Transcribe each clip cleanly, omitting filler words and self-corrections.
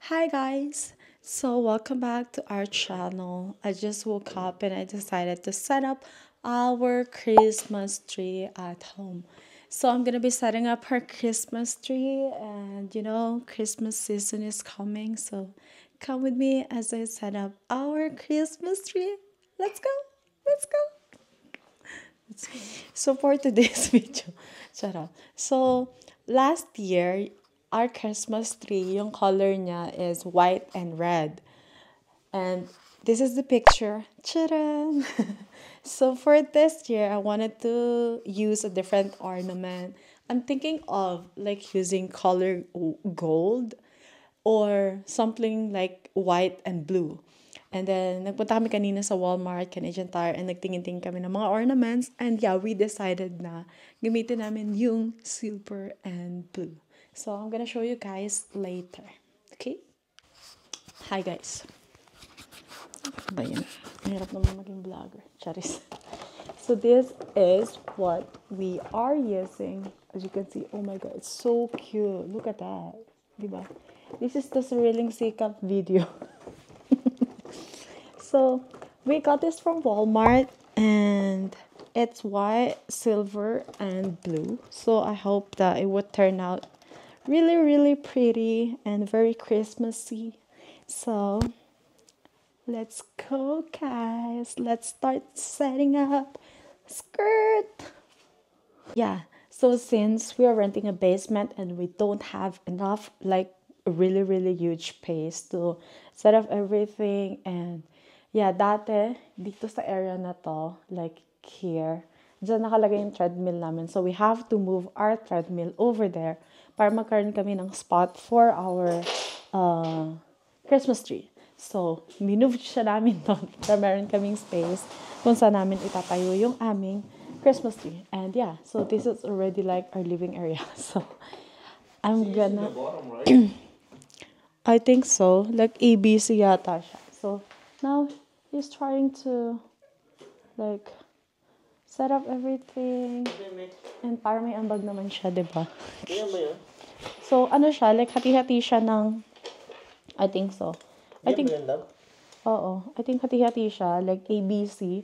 Hi guys! So welcome back to our channel. I just woke up and I decided to set up our Christmas tree at home. So I'm gonna be setting up our Christmas tree and Christmas season is coming. So come with me as I set up our Christmas tree. Let's go! Let's go! So for today's video, charot. So last year, our Christmas tree, yung color niya is white and red. And this is the picture. Charan! So for this year, I wanted to use a different ornament. I'm thinking of like using color gold or something like white and blue. And then, nagpunta kami kanina sa Walmart, Canadian Tire, and nagtingin-tingin kami ng mga ornaments. And yeah, we decided na gamitin namin yung silver and blue. So, I'm gonna show you guys later. Okay? Hi guys. Ano ba yun? Mahirap naman maging vlogger. Charis. So, this is what we are using. As you can see, oh my god, it's so cute. Look at that. Diba? This is the Sariling Sikap video. So we got this from Walmart and it's white, silver, and blue. So I hope that it would turn out really, really pretty and very Christmassy. So let's go, guys. Let's start setting up. Skirt. Yeah. So since we are renting a basement and we don't have enough like a really really huge space to set up everything and yeah, dati dito sa area na to, like here, dyan nakalagay yung treadmill namin. So we have to move our treadmill over there para magkaroon kami ng spot for our Christmas tree. So, minove siya namin doon para meron kaming space kung saan namin itatayo yung aming Christmas tree. And yeah, so this is already like our living area. So, I'm gonna... I think so. Like ABC yata siya. So, now, he's trying to like set up everything. And para may ambag naman siya, diba? So, ano siya? Like, hati-hati siya ng... I think so. I think... Oo. I think hati-hati siya. Like, ABC.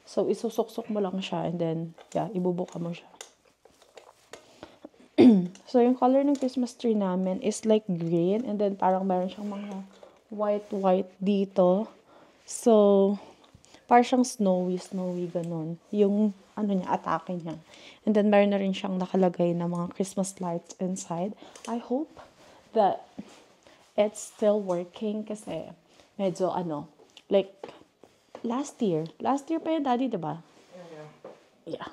So, isusuksok mo lang siya and then, yeah, ibubuka mo siya. So, yung color ng Christmas tree namin is like green and then parang meron siyang mga white dito. So, parang siyang snowy ganun. Yung, ano niya, atake niya. And then, meron na rin siyang nakalagay na mga Christmas lights inside. I hope that it's still working kasi medyo like, last year pa yung daddy, diba? Yeah.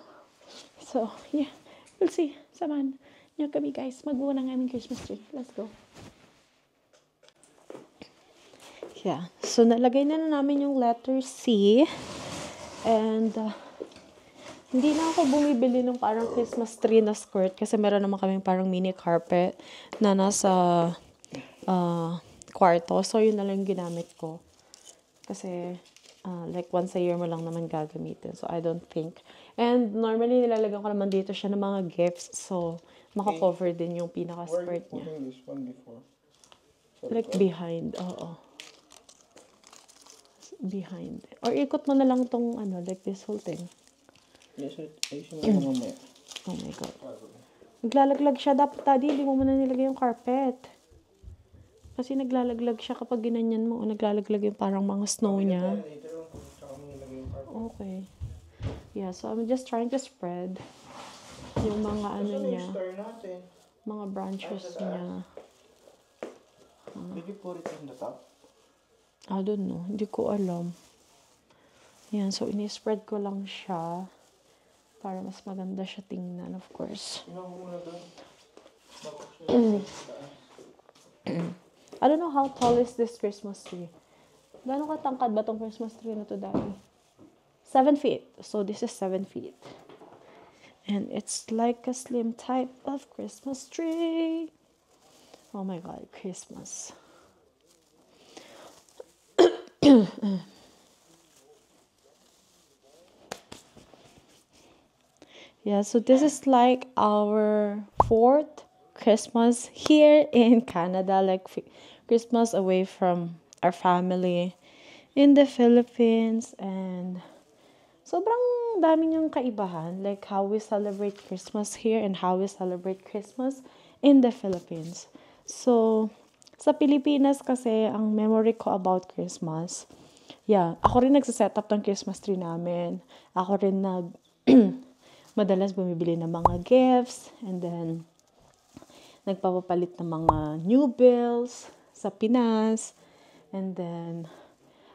So, yeah. We'll see. Samahan niyo kami, guys. Magbuo ng aming Christmas tree. Let's go. Yeah. So, nalagay na namin yung letter C. And, hindi na ako bumibili ng parang Christmas tree na skirt kasi meron naman kaming parang mini carpet na nasa kwarto. So, yun na lang ginamit ko. Kasi, like, once a year mo lang naman gagamitin. So, I don't think. And, normally, nilalagyan ko naman dito siya ng mga gifts. So, makakover din yung pinaka-skirt niya. Where are you putting this one before? Like, behind. Oo. Behind. Or ikot mo na lang tong, like this whole thing. Yes, ayusin mo mamaya. Oh my God. Naglalaglag siya. Dapat, daddy, hindi mo muna nilagay yung carpet. Kasi naglalaglag siya kapag ginanyan mo. O naglalaglag yung parang mga snow niya. Okay. Yeah, so I'm just trying to spread yung mga niya. Mga branches niya. Did you put it in the top? I don't know. Hindi ko alam. Yan, so ini-spread ko lang siya para mas maganda siya tingnan, of course. I don't know how tall is this Christmas tree. Gano'ng katangkad ba tong Christmas tree na to, daddy? 7 feet. So this is 7 feet. And it's like a slim type of Christmas tree. Oh my God, Christmas. Yeah, so this is like our fourth Christmas here in Canada, like Christmas away from our family in the Philippines, and sobrang dami niyang kaibahan, like how we celebrate Christmas here and how we celebrate Christmas in the Philippines. So, sa Pilipinas kasi, ang memory ko about Christmas, ako rin nagsaset up ng Christmas tree namin. Ako rin madalas bumibili ng mga gifts, and then, nagpapapalit ng mga new bills sa Pinas, and then,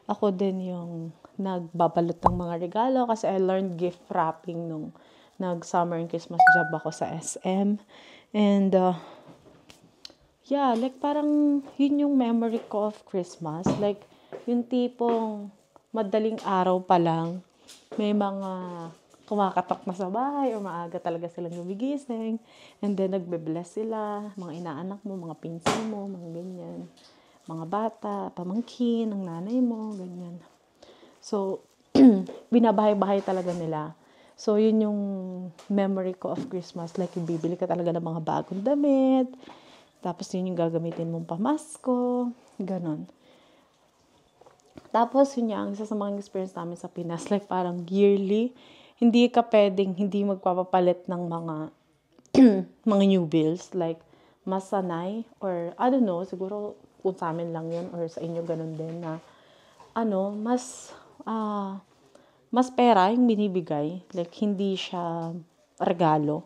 ako din yung nagbabalot ng mga regalo kasi I learned gift wrapping nung nag-summer and Christmas job ako sa SM. And, like parang yun yung memory ko of Christmas. Like, yung tipong madaling araw pa lang, may mga kumakatok na sa bahay or maaga talaga silang gumigising. And then, nagbe-bless sila, mga inaanak mo, mga pinsan mo, mga ganyan. Mga bata, pamangkin, ng nanay mo, ganyan. So, binabahay-bahay talaga nila. So, yun yung memory ko of Christmas. Like, yung bibili ka talaga ng mga bagong damit. Tapos, yun yung gagamitin mong pamasko. Ganon. Tapos, yun yung isa sa mga experience namin sa Pinas. Like, parang yearly, hindi ka pwedeng, hindi magpapapalit ng mga mga new bills. Like, mas sanay or, I don't know, siguro kung sa amin lang yun or sa inyo ganun din na, mas pera yung binibigay. Like, hindi siya regalo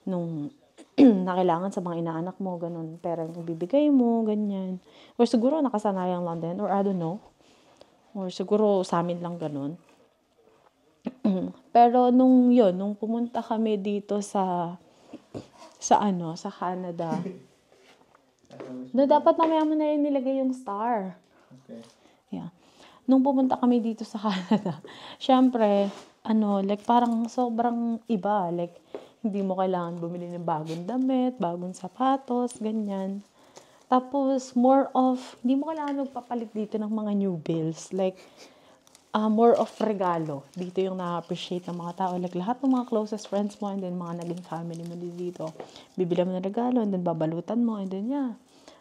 nung na kailangan sa mga inaanak mo, ganun. Pera yung bibigay mo, ganyan. Or siguro nakasanayan lang din, or I don't know. Or siguro sa amin lang ganun. Pero nung pumunta kami dito sa Canada, na dapat mamaya mo na rin nilagay yung star. Okay. Yeah. Nung pumunta kami dito sa Canada, syempre, like parang sobrang iba. Like, hindi mo kailangan bumili ng bagong damit, bagong sapatos, ganyan. Tapos, hindi mo kailangan magpapalit dito ng mga new bills. Like, more of regalo. Dito yung na-appreciate ng mga tao. Like, lahat ng mga closest friends mo and then mga naging family mo dito. Bibili mo ng regalo and then babalutan mo and then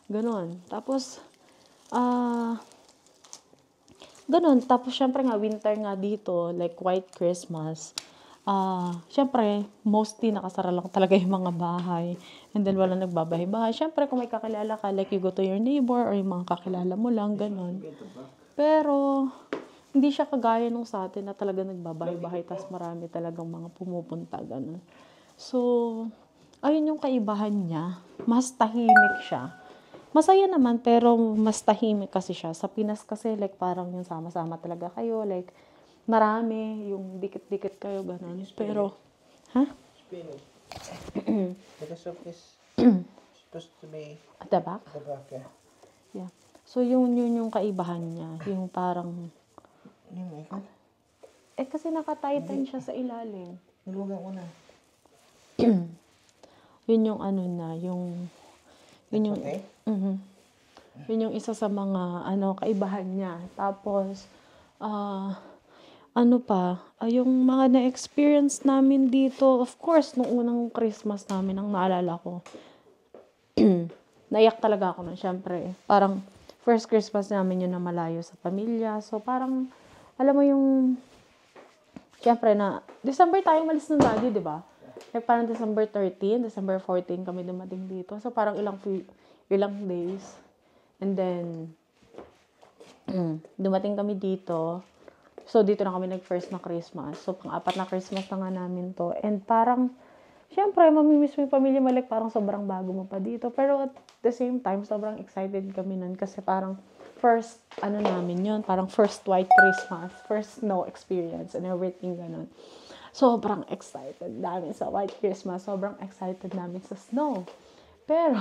ganon. Tapos, ganon. Tapos, syempre nga, winter nga dito, like white Christmas. Syempre, mostly nakasara lang talaga yung mga bahay. And then, wala nagbabahay-bahay. Syempre, kung may kakilala ka, like you go to your neighbor or yung mga kakilala mo lang, ganon. Pero, hindi siya kagaya nung sa atin na talaga nagbabahay-bahay tas marami talagang mga pumupunta, gano'n. So, ayun yung kaibahan niya. Mas tahimik siya. Masaya naman, pero mas tahimik kasi siya. Sa Pinas kasi, like, parang yung sama-sama talaga kayo. Like, marami, yung dikit-dikit kayo, gano'n. Pero, Spinach. The soup is supposed to be at the back? at the back, yeah. Yeah. So, yun yung kaibahan niya. Yung parang, Hindi mo ikot. kasi naka-tighten siya sa ilalim. Nilugan ko na. Yun yung yun yung, Okay? yun yung isa sa mga, kaibahan niya. Tapos, yung mga na-experience namin dito, of course, nung unang Christmas namin, ang naalala ko, naiyak talaga ako nun, syempre. Parang, first Christmas namin yun na malayo sa pamilya. So, parang, alam mo yung, syempre na, December tayo malis ng daddy, di ba? Like, parang December 13, December 14 kami dumating dito. So, parang ilang days. And then, dumating kami dito. So, dito na kami nag-first na Christmas. So, pang-apat na Christmas na nga namin to. And parang, syempre, mamimiss mo yung pamilya mo. Like, parang sobrang bago mo pa dito. Pero at the same time, sobrang excited kami nun. Kasi parang, first, namin yun, parang first white Christmas, first snow experience and everything, ganun. Sobrang excited namin sa white Christmas, sobrang excited namin sa snow. Pero,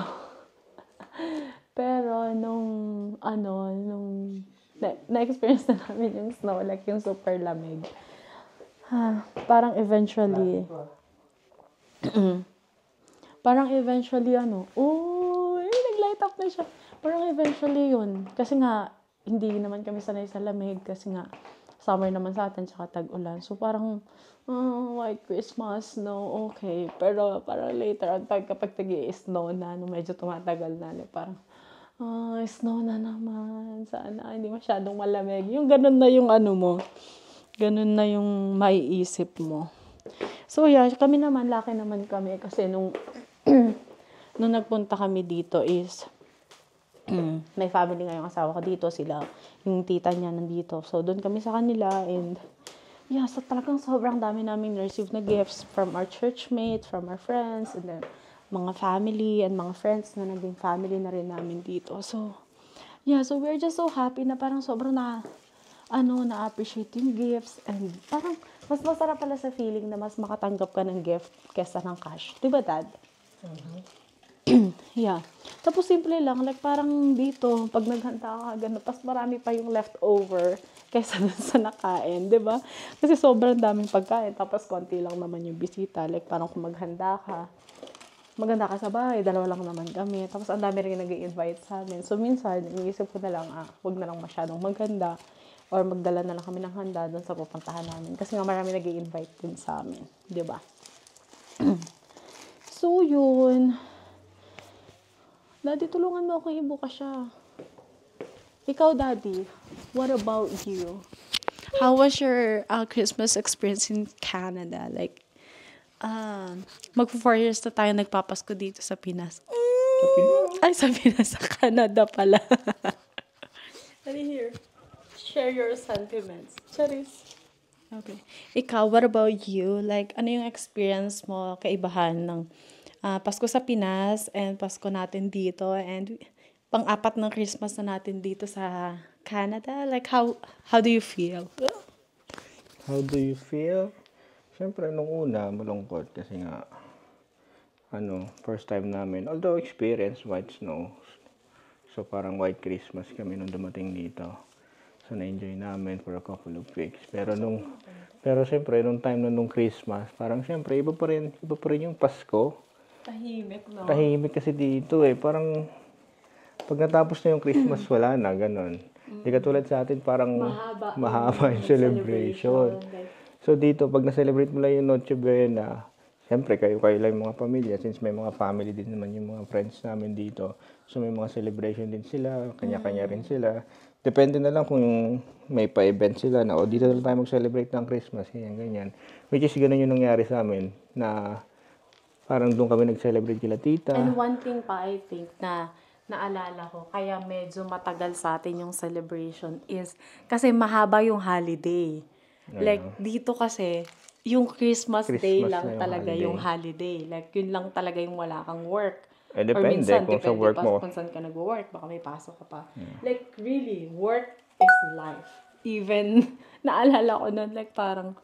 nung na-experience na namin yung snow, like yung super lamig, parang eventually, nag-light up na siya. Parang eventually yun. Kasi nga, hindi naman kami sanay sa lamig. Kasi nga, summer naman sa atin, tsaka tag-ulan. So, parang, White Christmas, no, okay. Pero, parang later on, kapag tag-i-snow na, no, medyo tumatagal na, like, parang, snow na naman, sana, hindi masyadong malamig. Yung ganun na yung ano mo, ganun na yung maiisip mo. So, yeah, kami naman, laki naman kami, kasi nung nagpunta kami dito is, may family nga yung asawa ko dito, sila, yung tita niya nandito. So, doon kami sa kanila, and, yeah, so talagang sobrang dami namin receive na gifts from our churchmates, from our friends, and then, mga family, and mga friends na naging family na rin namin dito. So, yeah, so we're just so happy na parang sobrang na-appreciate yung gifts, and parang, mas masarap pala sa feeling na mas makatanggap ka ng gift kesa ng cash. Diba, Dad? Yeah. Tapos simple lang, like parang dito, pag naghanda ka, gano'n, pas marami pa yung leftover kaysa dun sa nakain, di ba? Kasi sobrang daming pagkain, tapos konti lang naman yung bisita. Like parang kung maganda ka sa bahay, 2 lang naman kami. Tapos ang dami rin nag-i-invite sa amin. So minsan, iniisip ko na lang, huwag na lang masyadong maghanda, or magdala na lang kami ng handa dun sa pupuntahan namin. Kasi nga marami nag-i-invite din sa amin, di ba? So yun. Daddy, tulungan mo ako ibuka siya. Ikaw, Daddy, what about you? How was your Christmas experience in Canada? Like, mag-4 years na tayo nagpapasko dito sa Pinas. Ay, sa Pinas, sa Canada pala. Daddy, here. Share your sentiments. Charis. Okay. Ikaw, what about you? Like, ano yung experience mo, kaibahan ng Pasko sa Pinas and Pasko natin dito, and pang-apat ng Christmas na natin dito sa Canada? Like, how do you feel? How do you feel? Siyempre, nung una, malungkot kasi nga, first time namin. Although experience white snow. So, parang white Christmas kami nung dumating dito. So, na-enjoy namin for a couple of weeks. Pero siyempre, nung time na nung Christmas, parang siyempre, iba pa rin yung Pasko. Tahimik, no? Tahimik kasi dito eh. Parang, pag natapos na yung Christmas, wala na, ganon. Hindi katulad sa atin, parang mahaba yung celebration. So dito, pag na-celebrate mo lang yung Noche Buena, siyempre, kayo lang yung mga pamilya, since may mga family din naman yung mga friends namin dito. So may mga celebration din sila, kanya-kanya rin sila. Depende na lang kung may pa-event sila na, dito na lang tayo mag-celebrate ng Christmas, ganyan. Which is ganun yung nangyari sa amin, na parang doon kami nag-celebrate kila tita. And one thing pa, I think, na naalala ko, kaya medyo matagal sa atin yung celebration is, kasi mahaba yung holiday. Like, dito kasi, yung Christmas Day lang talaga yung holiday. Like, yun lang talaga yung wala kang work. Depende, or minsan, kung sa work mo. Kung saan ka nag-work, baka may pasok ka pa. Like, really, work is life. Even, naalala ko nun, like, parang,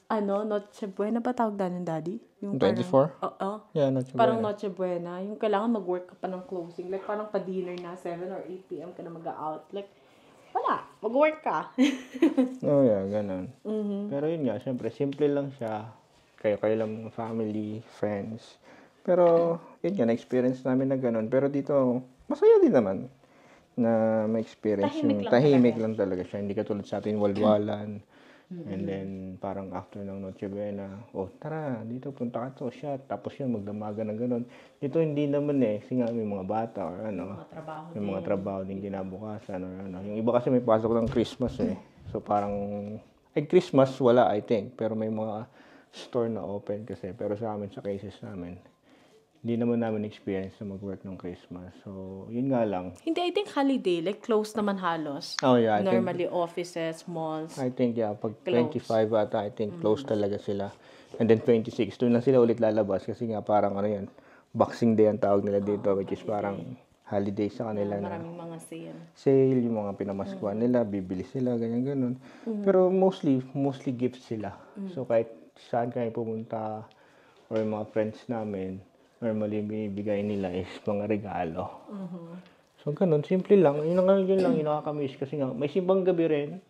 Noche Buena ba tawag ng Daddy? Yung 24? Oo. Yeah, Noche Buena. Parang Noche Buena. Yung kailangan mag-work ka pa ng closing. Like, parang pa-dinner na, 7 or 8 p.m. ka na mag-out. Like, wala. Mag-work ka. Yeah, ganun. Pero yun nga, syempre, simple lang siya. Kayo lang mga family, friends. Pero, yun nga, na-experience namin na ganun. Pero dito, masaya din naman na ma-experience tahimik lang talaga siya. Hindi katulad sa atin, walwalan. And then, parang after ng Noche Buena, tara, dito, punta ka to, shot. Tapos yun, magdamaga na ganun. Dito, hindi naman kasi nga may mga bata or may mga trabaho din kinabukasan or Yung iba kasi may pasok ng Christmas So, parang, Christmas, wala, I think. Pero may mga store na open kasi. Pero sa amin, sa cases namin, hindi naman namin experience na mag-work ng Christmas. So, yun nga lang. Hindi, I think holiday. Like, close naman halos. Yeah. Normally, offices, malls. I think, pag 25 ata, I think close talaga sila. And then 26, doon lang sila ulit lalabas kasi nga parang Boxing Day ang tawag nila dito, which is parang holiday sa kanila na Maraming mga sale, yung mga pinamaskuhan nila, bibili sila, ganyan. Pero mostly gifts sila. So kahit saan kayo pumunta or yung mga friends namin, normally bibigay nila is mga regalo. So ganun, simple lang. Yun lang yung nakakamiss kasi nga may simbang gabi rin.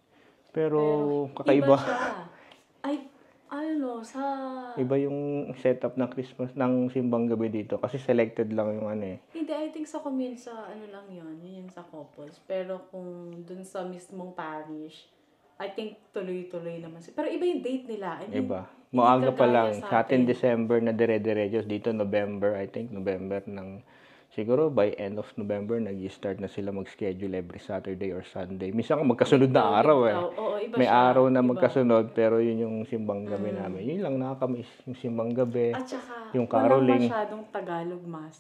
Pero kakaiba. Iba siya. Iba yung setup ng Christmas ng simbang gabi dito kasi selected lang yung Hindi, I think sa lang yun. Yun sa couples. Pero kung dun sa mismong parish, I think tuloy-tuloy naman. Pero iba yung date nila. I mean, Iba. hindi Maaga pa kagaya lang. sa Sa atin, atin. December na dire-diretso. Dito, November. I think, November ng... Siguro, by end of November, nag-start na sila mag-schedule every Saturday or Sunday. Minsan magkasunod na araw eh. Oo, iba May siya. araw na Iba. magkasunod, pero yun yung simbang gabi namin. Yun lang nakakamiss. Yung simbang gabi, At saka, yung walang caroling. masyadong Tagalog mass.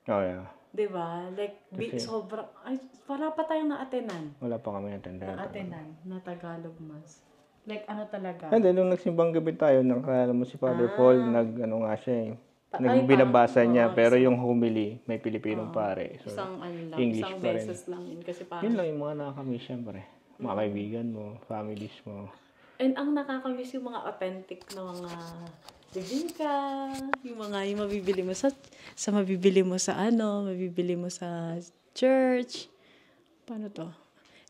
Oh, yeah. Diba? Like, sobrang, ay, para pa tayong na-atenan. Wala pa kami natanda. Na-atenan na Tagalog mass. Like, ano talaga? And then, nung nagsimbang gabi tayo, nakakala mo si Father Paul, ano nga siya eh. Nagbinabasa niya, pero yung homily, may Pilipinong pare. So, Isang ano lang, English isang pa rin. beses lang yun. Kasi parang, Yun lang yung mga nakakamiss syempre. Mga kaibigan mo, families mo. and ang nakakamiss yung mga authentic na mga bibingka, yung mabibili mo mabibili mo sa mabibili mo sa church. Paano to?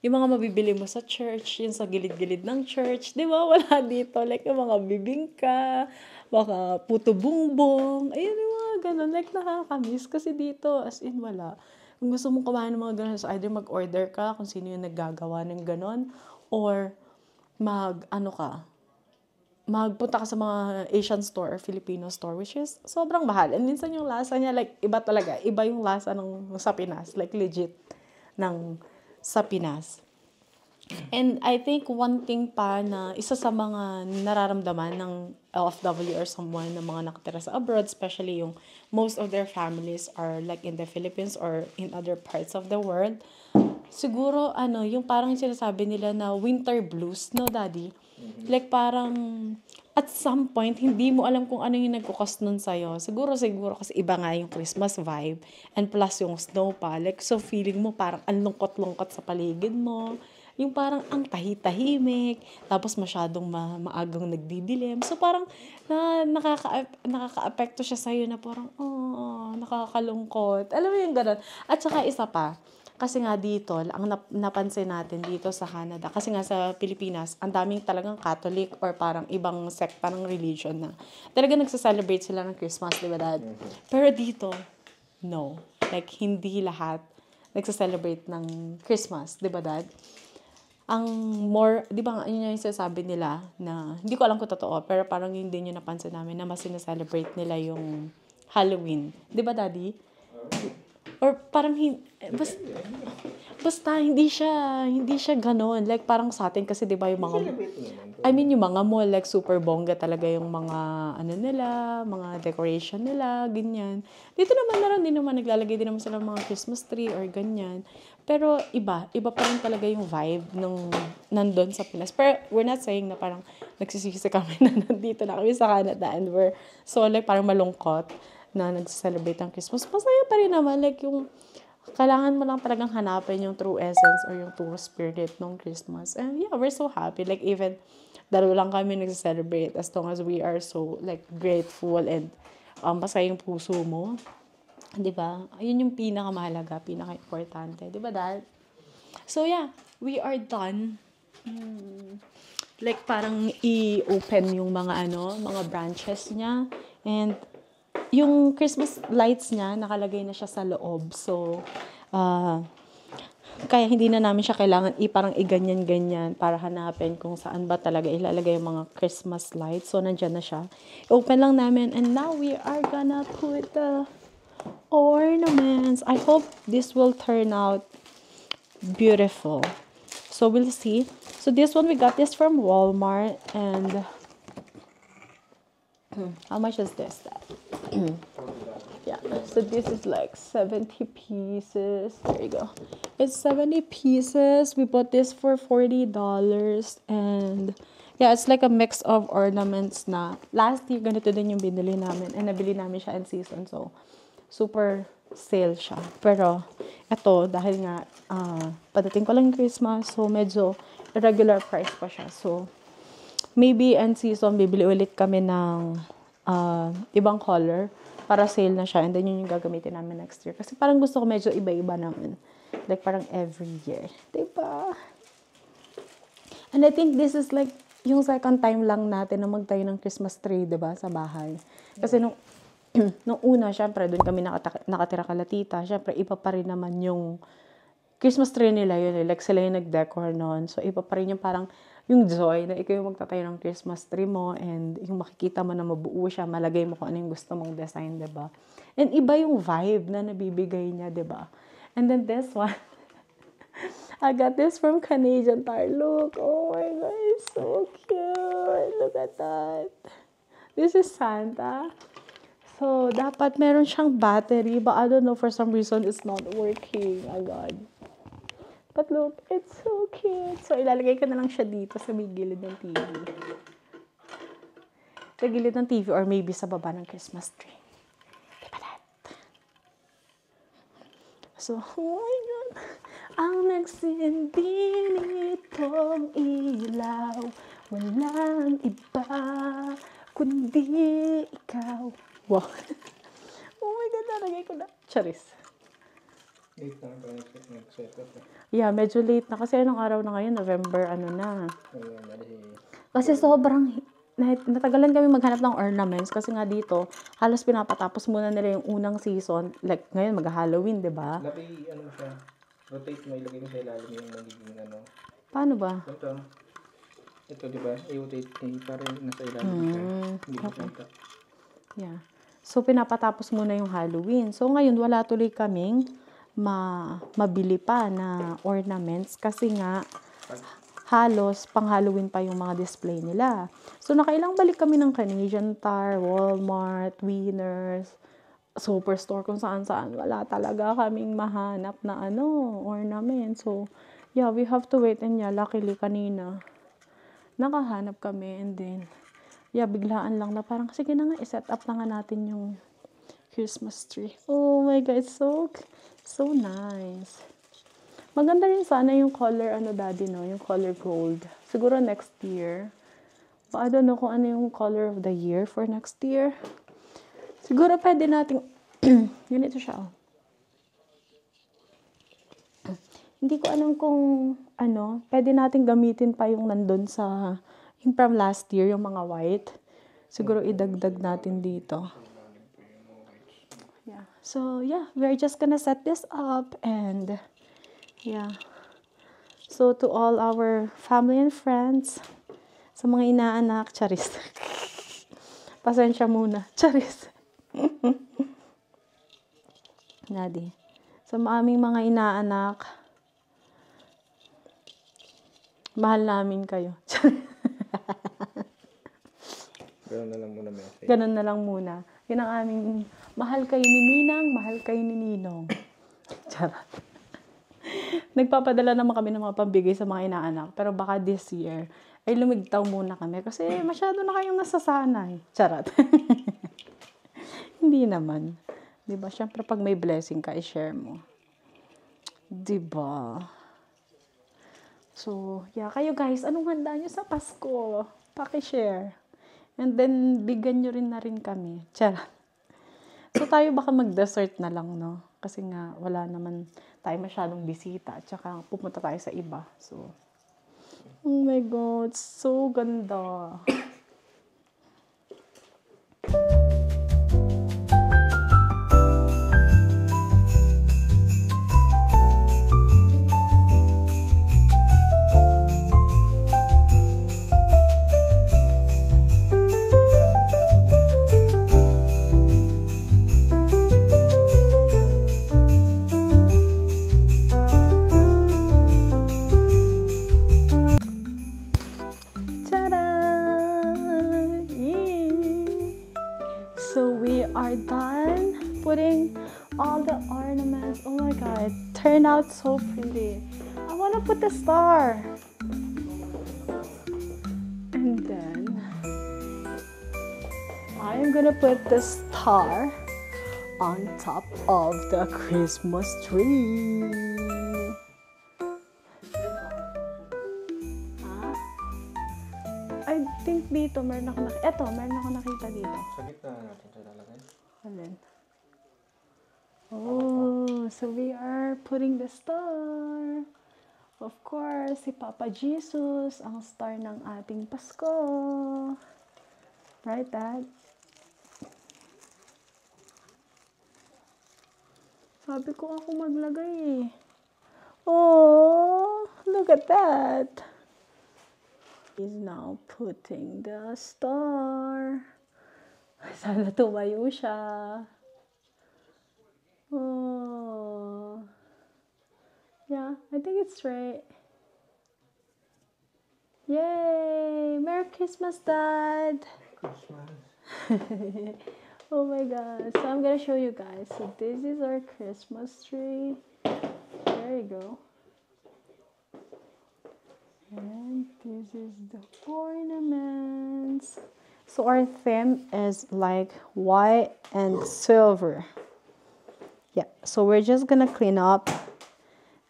Yung mga mabibili mo sa church, yung sa gilid-gilid ng church, di ba? Wala dito. Like, yung mga bibingka, mga puto bumbong, ayun yung mga ganun. Like, nakakamiss. Kasi dito, as in, wala. Kung gusto mong kumain ng mga ganun, so either mag-order ka kung sino yung naggagawa ng ganun, or magpunta ka sa mga Asian store or Filipino store, which is sobrang mahal. And minsan yung lasa niya, like, iba talaga. Iba yung lasa ng sa Pinas. Like, legit ng sa Pinas. And I think one thing pa na isa sa mga nararamdaman ng OFW or someone na mga nakatira sa abroad, especially yung most of their families are like in the Philippines or in other parts of the world, siguro yung parang sinasabi nila na winter blues, no, Daddy? Like parang at some point, hindi mo alam kung ano yung nagkukos nun sa'yo. Siguro kasi iba nga yung Christmas vibe and plus yung snow pa. Like, so feeling mo parang ang lungkot-lungkot sa paligid mo. Yung parang ang tahimik, tapos masyadong maagang nagdidilim. So parang nakaka-apekto siya sa'yo na parang, nakakalungkot. Alam mo yung ganun. At saka isa pa, kasi nga dito, ang napansin natin dito sa Canada, kasi nga sa Pilipinas, ang daming talagang Catholic or parang ibang sekta ng religion na talaga nagsa-celebrate sila ng Christmas, di ba, Dad? Pero dito, no. Like, hindi lahat nagsa-celebrate ng Christmas, di ba, Dad? Ang more, di ba, yun yung sinasabi nila na, hindi ko alam kung totoo, pero parang yun din yung napansin namin na mas sinaselebrate nila yung Halloween. Di ba, Daddy? Or parang basta hindi siya ganoon. Like parang sa atin kasi 'di ba yung mga yung mga mall like super bongga talaga yung mga mga decoration nila, ganyan. Dito naman na rin din naman naglalagay din naman sila ng mga Christmas tree or ganyan. Pero iba pa rin talaga yung vibe nung nandun sa Pinas. Pero we're not saying na parang nagsisisi kami na nandito na kami sa Canada and we're so like parang malungkot na nag-celebrate ng Christmas. Masaya pa rin naman. Like yung, kailangan mo lang talagang hanapin yung true essence or yung true spirit ng Christmas. And yeah, we're so happy. Like even, dalawa lang kami nag-celebrate as long as we are so like grateful and masaya yung puso mo. Diba? Ayun yung pinakamahalaga, pinaka-importante. Diba, Dad? So yeah, we are done. Like parang i-open yung mga mga branches niya. And yung Christmas lights niya, nakalagay na siya sa loob. So, kaya hindi na namin siya kailangan parang iganyan-ganyan para hanapin kung saan ba talaga ilalagay yung mga Christmas lights. So, nandyan na siya. Open lang namin. And now, we are gonna put the ornaments. I hope this will turn out beautiful. So, we'll see. So, this one, we got this from Walmart. And how much is this? Yeah, so this is like 70 pieces. There you go. It's 70 pieces. We bought this for $40. And yeah, it's like a mix of ornaments na last year ganito din yung binili namin. And nabili namin siya in season. So, super sale siya. Pero, ito, dahil nga, padating ko lang Christmas. So, medyo regular price pa siya. So, maybe in season, bibili ulit kami ng ibang color para sale na siya. And then, yun yung gagamitin namin next year. Kasi parang gusto ko medyo iba-iba namin. Like, parang every year. Diba? And I think this is like, yung second time lang natin na magtayo ng Christmas tree, diba? Sa bahay. Kasi nung una, syempre, doon kami nakatira kalatita. Syempre, iba pa rin naman yung Christmas tree nila yun. Like, sila yung nag-decor noon. So, iba pa rin yung parang yung joy na ikaw yung magtatayo ng Christmas tree mo and yung makikita mo na mabuo siya, malagay mo kung ano yung gusto mong design, diba? And iba yung vibe na nabibigay niya, diba? And then this one, I got this from Canadian Tire. Look, oh my God, it's so cute. Look at that. This is Santa. So, dapat meron siyang battery, but I don't know, for some reason, it's not working. Oh God. But look, it's so cute. So, ilalagay ko na lang siya dito sa may gilid ng TV. Sa gilid ng TV or maybe sa baba ng Christmas tree. Diba that? So, oh my God. Ang nagsindi nitong ilaw, walang iba, kundi ikaw. Wow. Oh my God, nalagay ko na. Charis. Late na ako nag-set up. Yeah, medyo late na kasi anong araw na ngayon, November, ano na. Ayun, Kasi sobrang, natagalan kami maghanap ng ornaments kasi nga dito, halos pinapatapos muna nila yung unang season. Like, ngayon mag-Halloween, di ba? Laki, ano siya, rotate mo, ilagay mo sa ilalim yung magiging ano. Paano ba? Ito di ba? I-rotate parang nasa ilalim siya. Hindi mo kita. Yeah. So, pinapatapos muna yung Halloween. So, ngayon, wala tuloy kaming mabili pa na ornaments kasi nga halos pang Halloween pa yung mga display nila. So, nakailang balik kami ng Canadian Tire, Walmart, Winners, Superstore, kung saan-saan. Wala talaga kaming mahanap na ornament. So, yeah, we have to wait. And yeah, luckily kanina, nakahanap kami. And then, yeah, biglaan lang na parang, sige na nga, i-set up na nga natin yung Christmas tree. Oh my God, so nice. Maganda rin sana yung color, daddy, no? Yung color gold. Siguro next year. But I don't know kung ano yung color of the year for next year. Siguro pwede nating, ganito siya, oh. Hindi ko alam kung, pwede nating gamitin pa yung nandun sa, yung from last year, yung mga white. Siguro idagdag natin dito. Yeah. So, yeah, we're just gonna set this up and, yeah. So, to all our family and friends, sa mga inaanak, charis. Pasensya muna, charis. Nadi. Sa aming mga inaanak, mahal namin kayo. Ganun na lang muna message. Ganun na lang muna. Yun ang aming, mahal kayo ni Ninang, mahal kayo ni Ninong. Charot. Nagpapadala naman kami ng mga pambigay sa mga inaanak. Pero baka this year, ay lumigtaw muna kami. Kasi masyado na kayong nasasanay. Charot. Hindi naman. Diba? Siyempre, pag may blessing ka, i-share mo. Diba? So, yeah. Kayo guys, anong handa nyo sa Pasko? Paki-share. And then, bigyan nyo rin na rin kami. Charot. So, tayo baka mag-dessert na lang, no? Kasi nga, wala naman tayo masyadong bisita. At saka, pupunta tayo sa iba. So, oh my God, so ganda. So we are done putting all the ornaments. Oh my God, turned out so pretty. I want to put the star. And then I am gonna put the star on top of the Christmas tree. I think dito, meron ako nakita dito. Sa gitna natin sa lalagay. Alin? Oh, so we are putting the star. Of course, si Papa Jesus, ang star ng ating Pasko. Right, Dad? Sabi ko ako maglagay eh. Oh, look at that. He's now putting the star. Sana tumayo siya. Oh. Yeah, I think it's right. Yay! Merry Christmas, Dad! Christmas. Oh my god. So I'm gonna show you guys. So this is our Christmas tree. There you go. And this is the ornaments. So our theme is like white and silver. Yeah, so we're just gonna clean up.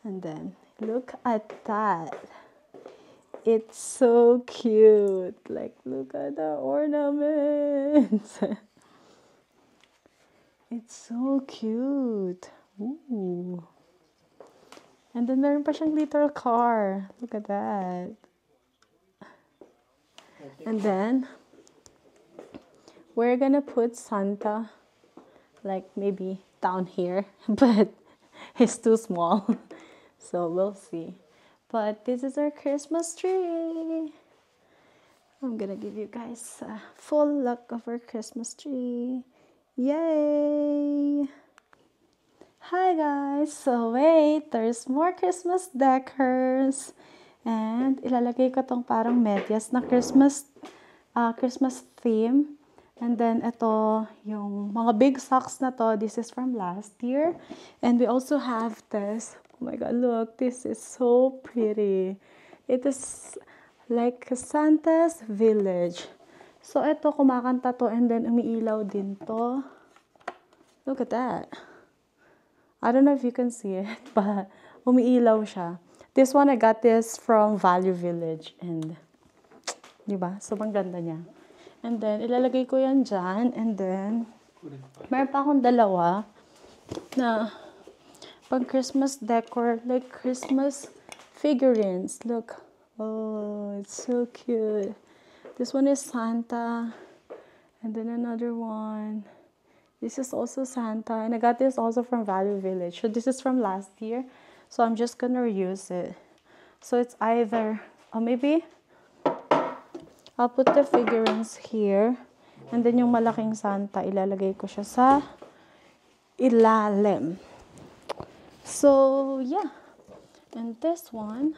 And then look at that. It's so cute. Like, look at the ornaments. It's so cute. Ooh. And then meron pa siyang little car. Look at that. And then we're gonna put Santa like maybe down here, but it's too small. So we'll see. But this is our Christmas tree. I'm gonna give you guys a full look of our Christmas tree. Yay! Hi guys! So wait, there's more Christmas decors. And ilalagay ko tong parang medyas na Christmas theme. And then ito, yung mga big socks na to, this is from last year. And we also have this. Oh my god, look, this is so pretty. It is like Santa's village. So ito, kumakanta to and then umiilaw din to. Look at that. I don't know if you can see it, but umiilaw siya. This one, I got this from Value Village. And, di ba? So, ang ganda niya. And then, ilalagay ko yan dyan. And then, meron pa akong dalawa na pang Christmas decor, like Christmas figurines. Look. Oh, it's so cute. This one is Santa. And then another one. This is also Santa. And I got this also from Value Village. So, this is from last year. So, I'm just gonna reuse it. So, it's either, or maybe, I'll put the figurines here. And then, yung malaking Santa, ilalagay ko siya sa ilalim. So, yeah. And this one,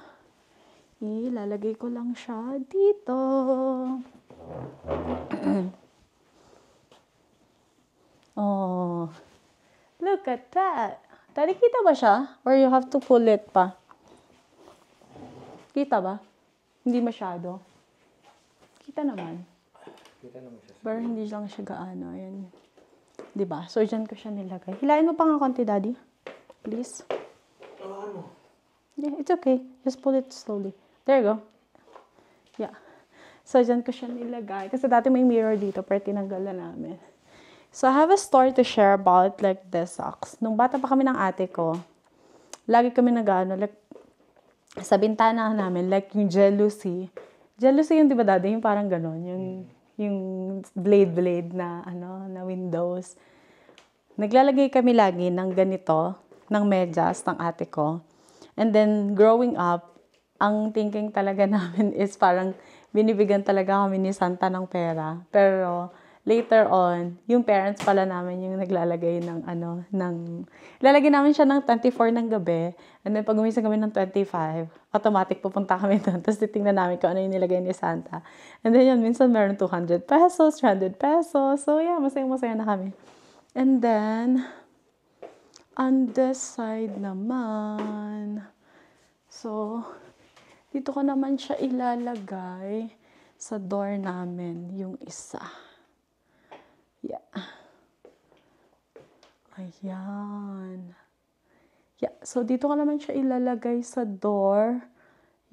ilalagay ko lang siya dito. Oh, look at that. Tadi, kita ba siya? Or you have to pull it pa? Kita ba? Hindi masyado. Kita naman. Kita naman siya. Pero hindi lang siya gaano. Ayan. Diba? So, dyan ko siya nilagay. Hilain mo pa nga konti, Daddy. Please. Ano? Yeah, it's okay. Just pull it slowly. There you go. Yeah. So, dyan ko siya nilagay. Kasi dati may mirror dito, pero tinanggal na namin. So, I have a story to share about like this socks. Nung bata pa kami ng ate ko, lagi kami nag-ano, like, sa bintana namin, like yung jealousy. Jealousy yung, di ba dati, yung parang ganon, yung blade na, na windows. Naglalagay kami lagi ng ganito, ng medyas ng ate ko. And then, growing up, ang thinking talaga namin is parang binibigyan talaga kami ni Santa ng pera. Pero, later on, yung parents pala namin yung naglalagay lalagay namin siya ng 24 ng gabi. And then, pag umisang kami ng 25, automatic pupunta kami doon. Tapos, titingnan namin kung ano yung nilagay ni Santa. And then, yun, minsan meron 200 pesos, 300 pesos. So, yeah, masaya-masaya na kami. And then, on this side naman, so, dito ko naman siya ilalagay sa door namin, yung isa. Yeah. Ayan. Yeah, so dito ko naman siya ilalagay sa door,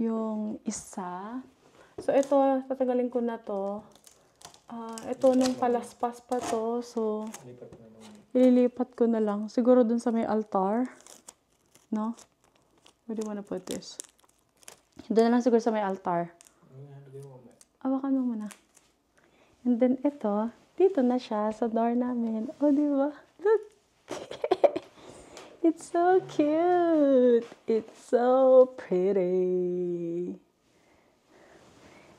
yung isa. So, ito, tatagalin ko na to. Ito nung palaspas pa to, so, ililipat ko na lang. Siguro dun sa may altar. No? Where do you wanna put this? Doon na lang siguro sa may altar. Awakan mo muna. And then ito, dito na siya sa door namin. Oh, di ba? Look! It's so cute! It's so pretty!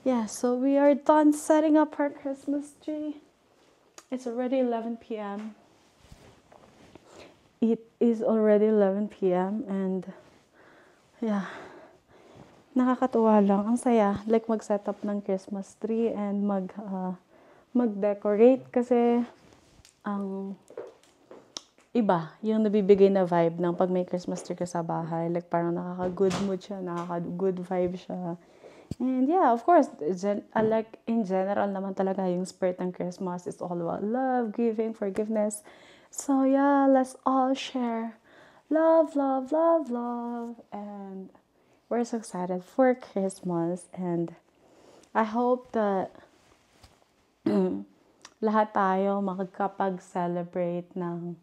Yeah, so we are done setting up our Christmas tree. It's already 11 p.m. It is already 11 p.m. and yeah, nakakatuwa lang. Ang saya, like mag-set up ng Christmas tree and mag-decorate kasi ang iba, yung nabibigay na vibe ng pag may Christmas tree ka sa bahay. Like parang nakaka-good mood siya, nakaka-good vibe siya. And yeah, of course, like in general naman talaga yung spirit ng Christmas is all about love, giving, forgiveness. So yeah, let's all share love, love, love, love. And we're so excited for Christmas. And I hope that lahat tayo makakapag-celebrate ng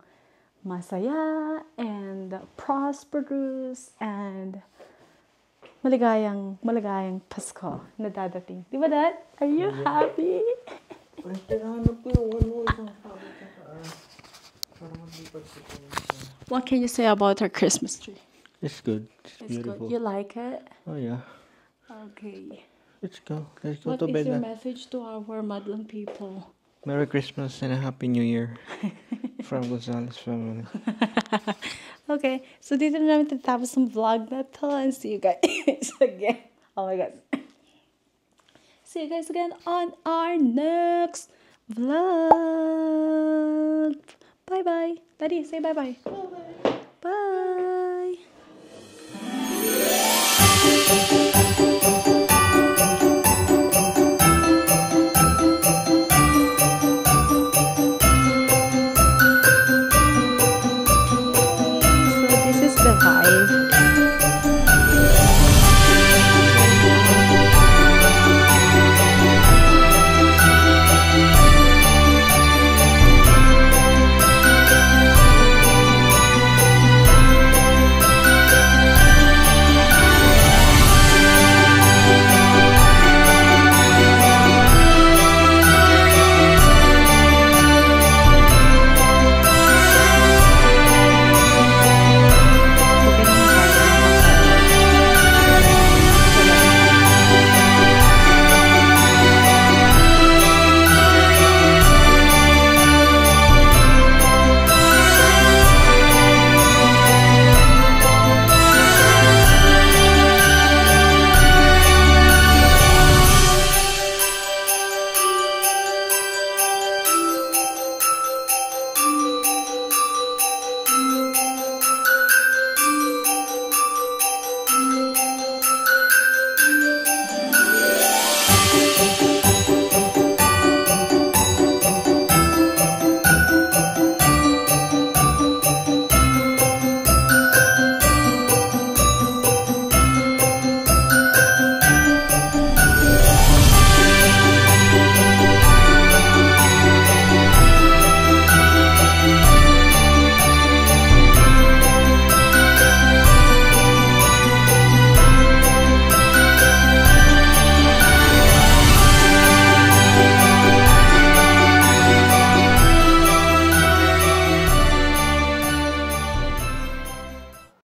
masaya and prosperous and maligayang Pasko na dadating. Di ba, Dad? Are you happy? What can you say about our Christmas tree? It's good. It's It's beautiful. good. You like it? Oh yeah. Okay. Let's go. Let's go What to is bed your na. message to our Madlang people? Merry Christmas and a Happy New Year from Gonzalez family. Okay, so dito na namin tatapos ang vlog na to and see you guys again. Oh my God. See you guys again on our next vlog. Bye-bye. Daddy, say bye-bye. Bye. Bye.